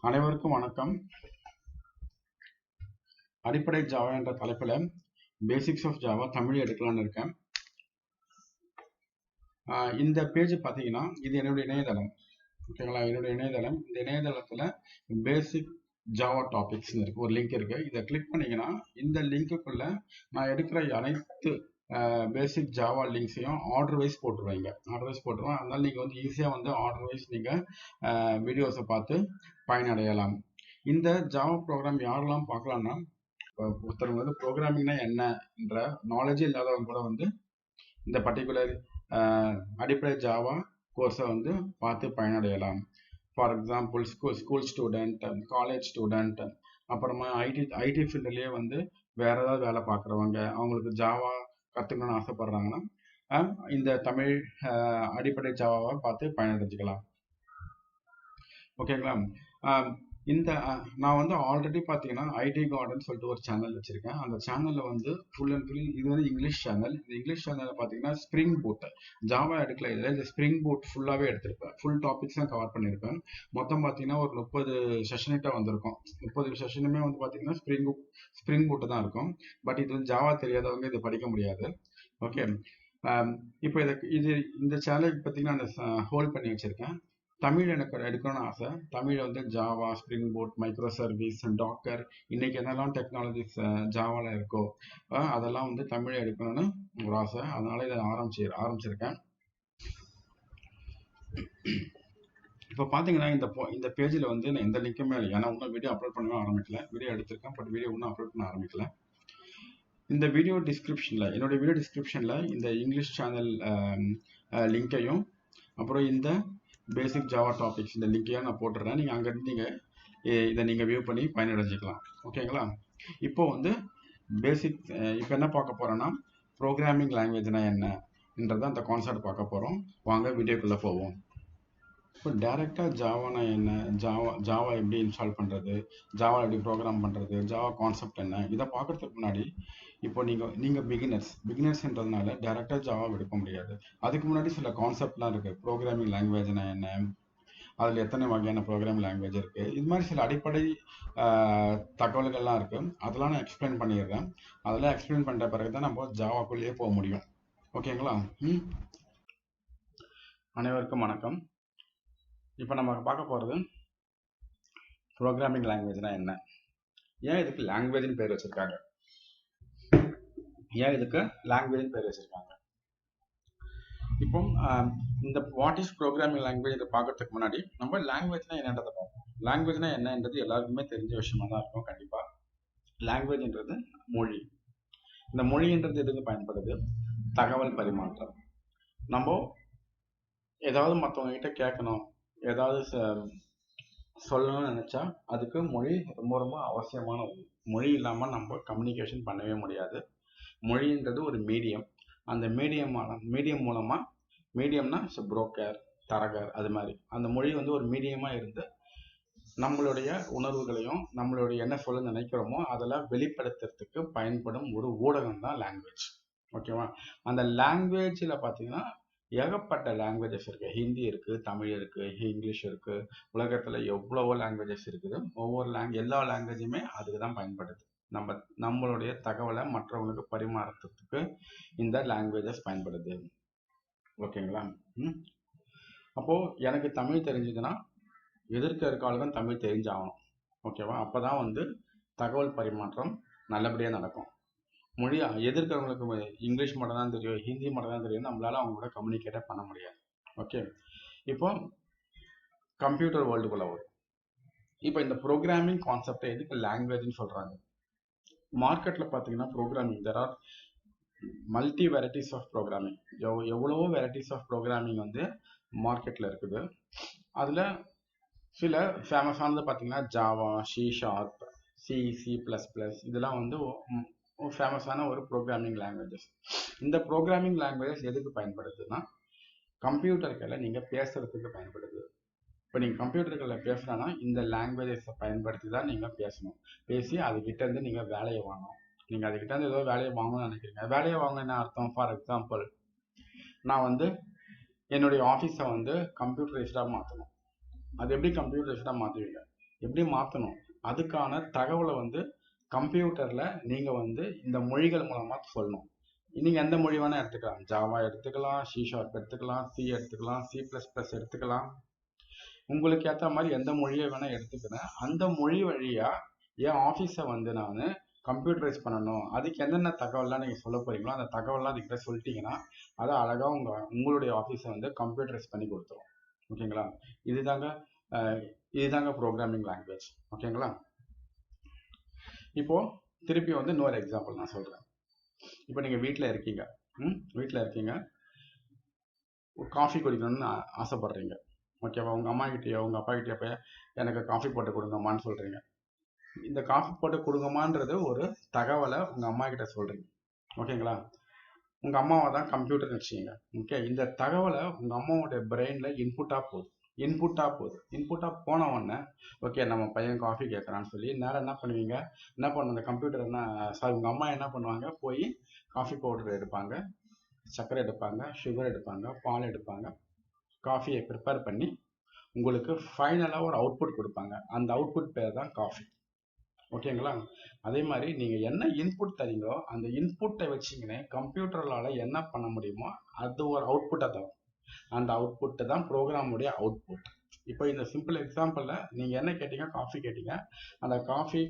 அனைவருக்கும் வணக்கம். அடிப்படை ஜாவா என்ற தலைப்பில் பேசிக்ஸ் ஆஃப் ஜாவா தமிழ் எடுக்கலான்னு இருக்கேன். இந்த பேஜ் பார்த்தீங்கன்னா இது என்னுடைய இணையதளம். ஓகேங்களா, என்னுடைய இணையதளம். இந்த இணையதளத்தில் பேசிக் ஜாவா டாபிக்ஸ்னு இருக்கு, ஒரு லிங்க் இருக்கு. இதை கிளிக் பண்ணீங்கன்னா இந்த லிங்க்குள்ள நான் எடுக்கிற அனைத்து பேசிக் ஜாவா லிங்க்ஸையும் ஆர்டர் வைஸ் போட்டுருவேன். அதனால நீங்கள் வந்து ஈஸியாக வந்து ஆர்டர் வைஸ் நீங்கள் வீடியோஸை பார்த்து பயனடையலாம். இந்த ஜாவா ப்ரோக்ராம் யாரெல்லாம் பார்க்கலாம்னா, ஒருத்தர் வந்து ப்ரோக்ராமிங்னா என்ன என்ற நாலேஜ் இல்லாதவங்க கூட வந்து இந்த பர்டிகுலர் அடிப்படை ஜாவா கோர்ஸை வந்து பார்த்து பயனடையலாம். For example school student, college student, அப்புறமா ஐடி ஃபீல்டுலேயே வந்து வேற ஏதாவது வேலை பார்க்குறவங்க, அவங்களுக்கு ஜாவா கற்றுக்கணும்னு ஆசைப்படுறாங்கன்னா இந்த தமிழ் அடிப்படை ஜாவாவை பார்த்து பயனடைஞ்சிக்கலாம். ஓகேங்களா. இந்த நான் வந்து ஆல்ரெடி பார்த்தீங்கன்னா ITGARDEN சொல்லிட்டு ஒரு சேனல் வச்சிருக்கேன். அந்த சேனலில் வந்து ஃபுல் அண்ட் ஃபுல் இது வந்து இங்கிலீஷ் சேனல். இந்த இங்கிலீஷ் சேனலில் பார்த்தீங்கன்னா ஸ்ப்ரிங் பூட் ஜாவா எடுக்கல, இதில் இந்த ஸ்ப்ரிங் பூட் ஃபுல்லாகவே எடுத்திருப்பேன். ஃபுல் டாபிக்ஸ் தான் கவர் பண்ணியிருப்பேன். மொத்தம் பார்த்தீங்கன்னா ஒரு 30 செஷன்கிட்ட வந்திருக்கும். 30 செஷனுமே வந்து பார்த்தீங்கன்னா ஸ்ப்ரிங் பூட்டு தான் இருக்கும். பட் இது வந்து ஜாவா தெரியாதவங்க இதை படிக்க முடியாது. ஓகே, இப்போ இந்த சேனலுக்கு பார்த்தீங்கன்னா நான் ஹோல்ட் பண்ணி வச்சிருக்கேன். தமிழ் எனக்கு எடுக்கணும்னு ஆசை. தமிழ் வந்து Java, spring boot, micro service, docker, இன்னைக்கு என்னெல்லாம் டெக்னாலஜிஸ் ஜாவாவில் இருக்கோ அதெல்லாம் வந்து தமிழ் எடுக்கணும்னு ஒரு ஆசை. அதனால இதை ஆரம்பிச்சிருக்கேன். இப்போ பார்த்தீங்கன்னா இந்த பேஜில் வந்து நான் எந்த லிங்க்குமே இல்லை. ஏன்னா இன்னும் வீடியோ அப்லோட் பண்ணவே ஆரம்பிக்கல. வீடியோ எடுத்திருக்கேன், பட் வீடியோ இன்னும் அப்லோட் பண்ண ஆரம்பிக்கல. இந்த வீடியோ டிஸ்கிரிப்ஷனில், என்னுடைய வீடியோ டிஸ்கிரிப்ஷனில் இந்த இங்கிலீஷ் சேனல் லிங்க்கையும் அப்புறம் இந்த பேசிக் ஜாவா டாபிக்ஸ் இந்த லிங்கையும் நான் போட்டுடுறேன். நீங்கள் அங்கேருந்து இதை நீங்கள் வியூ பண்ணி பயனடைஞ்சிக்கலாம். ஓகேங்களா. இப்போ வந்து பேசிக் இப்போ என்ன பார்க்க போகிறோன்னா, ப்ரோக்ராமிங் லாங்குவேஜ்னா என்னன்றதை அந்த கான்செப்ட் பார்க்க போகிறோம். வாங்க வீடியோக்குள்ளே போவோம். இப்போ டேரெக்டாக ஜாவானா என்ன, ஜாவா எப்படி இன்ஸ்டால் பண்ணுறது, ஜாவா எப்படி ப்ரோக்ராம் பண்ணுறது, ஜாவா கான்செப்ட் என்ன, இதை பார்க்குறதுக்கு முன்னாடி இப்போ நீங்கள் பிகினர்ஸ்ன்றதுனால டேரெக்டாக ஜாவா எடுக்க முடியாது. அதுக்கு முன்னாடி சில கான்செப்ட்லாம் இருக்குது. ப்ரோக்ராமிங் லாங்குவேஜ்னா என்ன, அதில் எத்தனை வகையான ப்ரோக்ராமிங் லாங்குவேஜ் இருக்குது, இது மாதிரி சில அடிப்படை தகவல்கள்லாம் இருக்குது. அதெல்லாம் நான் எக்ஸ்பிளைன் பண்ணிடுறேன். அதெல்லாம் எக்ஸ்பிளைன் பண்ணுற பிறகு தான் நம்ம ஜாவாக்குள்ளேயே போக முடியும். ஓகேங்களா. அனைவருக்கும் வணக்கம். இப்போ நம்ம பார்க்க போகிறது ப்ரோக்ராமிங் லாங்குவேஜ்னா என்ன, ஏன் இதுக்கு லாங்குவேஜ்னு பேர் வச்சுருக்காங்க, இப்போ இந்த வாட் இஸ் ப்ரோக்ராமிங் லாங்குவேஜ் இதை பார்க்கறதுக்கு முன்னாடி நம்ம லாங்குவேஜ்னா என்னன்றதை பார்ப்போம். லாங்குவேஜ்னா என்னன்றது எல்லாருக்குமே தெரிஞ்ச விஷயமா தான் இருக்கும். கண்டிப்பாக லாங்குவேஜ்ன்றது மொழி. இந்த மொழின்றது எதுக்கு பயன்படுது, தகவல் பரிமாற்றம். நம்ம ஏதாவது மற்றவங்க கிட்ட கேட்கணும், ஏதாவது சொல்லணும்னு நினைச்சா அதுக்கு மொழி ரொம்ப ரொம்ப அவசியமான ஒன்று. மொழி இல்லாமல் நம்ம கம்யூனிகேஷன் பண்ணவே முடியாது. மொழின்றது ஒரு மீடியம். அந்த மீடியம் மூலமாக, மீடியம்னா புரோக்கர், தரகர், அது மாதிரி அந்த மொழி வந்து ஒரு மீடியமாக இருந்து நம்மளுடைய உணர்வுகளையும் நம்மளுடைய என்ன சொல்ல நினைக்கிறோமோ அதெல்லாம் வெளிப்படுத்துறதுக்கு பயன்படும் ஒரு ஊடகம் தான் லாங்குவேஜ். ஓகேவா. அந்த லாங்குவேஜில் பார்த்தீங்கன்னா ஏகப்பட்ட லாங்குவேஜஸ் இருக்குது. ஹிந்தி இருக்குது, தமிழ் இருக்குது, இங்கிலீஷ் இருக்குது. உலகத்தில் எவ்வளவோ லாங்குவேஜஸ் இருக்குது. எல்லா லாங்குவேஜுமே அதுக்கு தான் பயன்படுது. நம்மளுடைய தகவலை மற்றவங்களுக்கு பரிமாறத்துக்கு இந்த லாங்குவேஜஸ் பயன்படுது. ஓகேங்களா. அப்போது எனக்கு தமிழ் தெரிஞ்சதுன்னா எதிர்க்க இருக்காளுக்கும் தமிழ் தெரிஞ்சாகணும். ஓகேவா. அப்போ தான் வந்து தகவல் பரிமாற்றம் நல்லபடியாக நடக்கும். மொழி எதிர்க்கிறவங்களுக்கு இங்கிலீஷ் மட்டும் தான் தெரியும், ஹிந்தி மட்டும் தான் தெரியும், நம்மளால அவங்க கூட கம்யூனிகேட்டே பண்ண முடியாது. ஓகே, இப்போ கம்ப்யூட்டர் வேர்ல்டுக்குள்ள வரும். இப்போ இந்த ப்ரோக்ராமிங் கான்செப்டை எதுக்கு லாங்குவேஜ்னு சொல்கிறாங்க. மார்க்கெட்டில் பார்த்தீங்கன்னா programming there are multi varieties of programming. எவ்வளவோ வெரைட்டிஸ் ஆஃப் ப்ரோக்ராமிங் வந்து மார்க்கெட்டில் இருக்குது. அதில் சில ஃபேமஸானது பார்த்தீங்கன்னா ஜாவா, C#, C++, இதெல்லாம் வந்து ஃபேமஸான ஒரு ப்ரோக்ராமிங் லாங்குவேஜஸ். இந்த ப்ரோக்ராமிங் லாங்குவேஜஸ் எதுக்கு பயன்படுதுன்னா, கம்ப்யூட்டர்களில் நீங்கள் பேசுகிறதுக்கு பயன்படுது. இப்போ நீங்கள் கம்ப்யூட்டர்களில் பேசுகிறேன்னா இந்த லாங்குவேஜஸை பயன்படுத்தி தான் நீங்கள் பேசணும். பேசி அதுக்கிட்டேருந்து நீங்கள் வேலையை வாங்கணும். நீங்கள் அதுக்கிட்டேருந்து ஏதோ வேலையை வாங்கணும்னு நினைக்கிறீங்க. வேலையை வாங்க என்ன அர்த்தம்? ஃபார் எக்ஸாம்பிள், நான் வந்து என்னுடைய ஆஃபீஸை வந்து கம்ப்யூட்டரைஸ்டாக மாற்றணும். அது எப்படி கம்ப்யூட்டரைஸ்டாக மாற்றுவீங்க? எப்படி மாற்றணும், அதுக்கான தகவலை வந்து கம்ப்யூட்டரில் நீங்கள் வந்து இந்த மொழிகள் மூலமாக சொல்லணும். நீங்கள் எந்த மொழி வேணால் எடுத்துக்கலாம், ஜாவா எடுத்துக்கலாம், சி ஷார்ப் எடுத்துக்கலாம், சி எடுத்துக்கலாம், C++ எடுத்துக்கலாம். உங்களுக்கு ஏற்ற மாதிரி எந்த மொழியை வேணால் எடுத்துக்கிறேன். அந்த மொழி வழியாக என் ஆஃபீஸை வந்து நான் கம்ப்யூட்டரைஸ் பண்ணணும், அதுக்கு என்னென்ன தகவல்லாம் நீங்கள் சொல்ல போகிறீங்களோ அந்த தகவல்லாம் அதுக்கிட்ட சொல்லிட்டீங்கன்னா அதை அழகாக உங்களுடைய ஆஃபீஸை வந்து கம்ப்யூட்டரைஸ் பண்ணி கொடுத்துரும். ஓகேங்களா? இதுதாங்க ப்ரோக்ராமிங் லாங்குவேஜ். ஓகேங்களா? இப்போது திருப்பி வந்து இன்னொரு எக்ஸாம்பிள் நான் சொல்கிறேன். இப்போ நீங்கள் வீட்டில் இருக்கீங்க, காஃபி குடிக்கணும்னு ஆசைப்படுறீங்க. ஓகேவா? உங்கள் அம்மா கிட்டேயோ உங்கள் அப்பா கிட்டேயோ போய் எனக்கு காஃபி போட்டு கொடுங்கம்மான்னு சொல்கிறீங்க. இந்த காஃபி போட்டு கொடுங்கம்மான்றது ஒரு தகவலை உங்கள் அம்மா கிட்ட சொல்கிறீங்க. ஓகேங்களா? உங்கள் அம்மாவை தான் கம்ப்யூட்டர் வச்சுக்கிங்க. ஓகே, இந்த தகவலை உங்கள் அம்மாவோடைய பிரெயினில் இன்புட்டாக போன உடனே ஓகே நம்ம பையன் காஃபி கேட்குறான்னு சொல்லி நேரம் என்ன பண்ணுவீங்க, அந்த கம்ப்யூட்டர் உங்கள் அம்மா என்ன பண்ணுவாங்க, போய் காஃபி பவுடர் எடுப்பாங்க, சர்க்கரை எடுப்பாங்க, சுகர் எடுப்பாங்க, பால் எடுப்பாங்க, காஃபியை ப்ரிப்பேர் பண்ணி உங்களுக்கு ஃபைனலாக ஒரு அவுட்புட் கொடுப்பாங்க. அந்த அவுட்புட் பேர் தான் காஃபி. ஓகேங்களா? அதே மாதிரி நீங்கள் என்ன இன்புட் தரீங்களோ அந்த இன்புட்டை வச்சிங்கன்னே கம்ப்யூட்டரால் என்ன பண்ண முடியுமோ அது ஒரு அவுட்புட்டை தரும். அந்த அவுட்புட்டு தான் ப்ரோக்ராமுடைய அவுட்புட். இப்போ இந்த சிம்பிள் எக்ஸாம்பிளில் நீங்கள் என்ன கேட்டீங்க, காஃபி கேட்டீங்க. அந்த காஃபி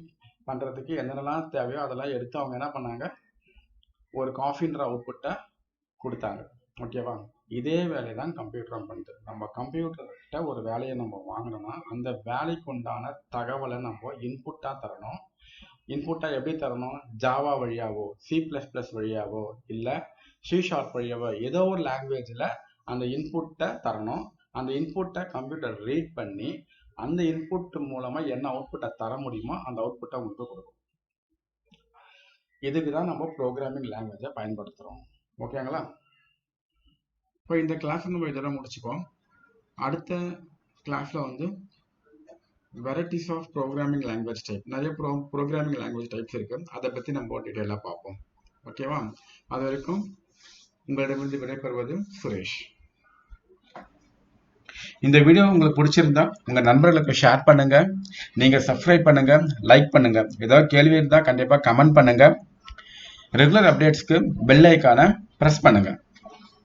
பண்ணுறதுக்கு என்னென்னலாம் தேவையோ அதெல்லாம் எடுத்து அவங்க என்ன பண்ணாங்க, ஒரு காஃபின்ற அவுட்புட்டை கொடுத்தாங்க. ஓகேவா? இதே வேலையை தான் கம்ப்யூட்டர் பண்ணுது. நம்ம கம்ப்யூட்டர்கிட்ட ஒரு வேலையை நம்ம வாங்கினோம்னா அந்த வேலைக்கு உண்டான தகவலை நம்ம இன்புட்டாக தரணும். இன்புட்டாக எப்படி தரணும், ஜாவா வழியாவோ C++ வழியாவோ இல்லை சி ஷார்ப் வழியாவோ ஏதோ ஒரு லாங்குவேஜில் அந்த இன்புட்டை தரணும். அந்த இன்புட்டை கம்ப்யூட்டர் ரீட் பண்ணி அந்த இன்புட் மூலமாக என்ன அவுட்புட்டை தர முடியுமோ அந்த அவுட்புட்டை உங்களுக்கு கொடுக்கும். இதுக்கு தான் நம்ம ப்ரோக்ராமிங் லாங்குவேஜை பயன்படுத்துகிறோம். ஓகேங்களா? இப்போ இந்த கிளாஸ் நம்ம இதெல்லாம் முடிச்சுக்கோம். அடுத்த கிளாஸில் வந்து varieties of programming language type, நிறைய ப்ரோக்ராமிங் லாங்குவேஜ் டைப்ஸ் இருக்குது, அதை பற்றி நம்ம டீட்டெயிலாக பார்ப்போம். ஓகேவா? அது வரைக்கும் உங்களிடமிருந்து விடைபெறுவது சுரேஷ். இந்த வீடியோ உங்களுக்கு பிடிச்சிருந்தா உங்கள் நண்பர்களுக்கு ஷேர் பண்ணுங்கள், நீங்கள் சப்ஸ்கிரைப் பண்ணுங்கள், லைக் பண்ணுங்கள். ஏதாவது கேள்வி இருந்தால் கண்டிப்பாக கமெண்ட் பண்ணுங்கள். ரெகுலர் அப்டேட்ஸ்க்கு பெல் ஐக்கானை ப்ரெஸ் பண்ணுங்கள்.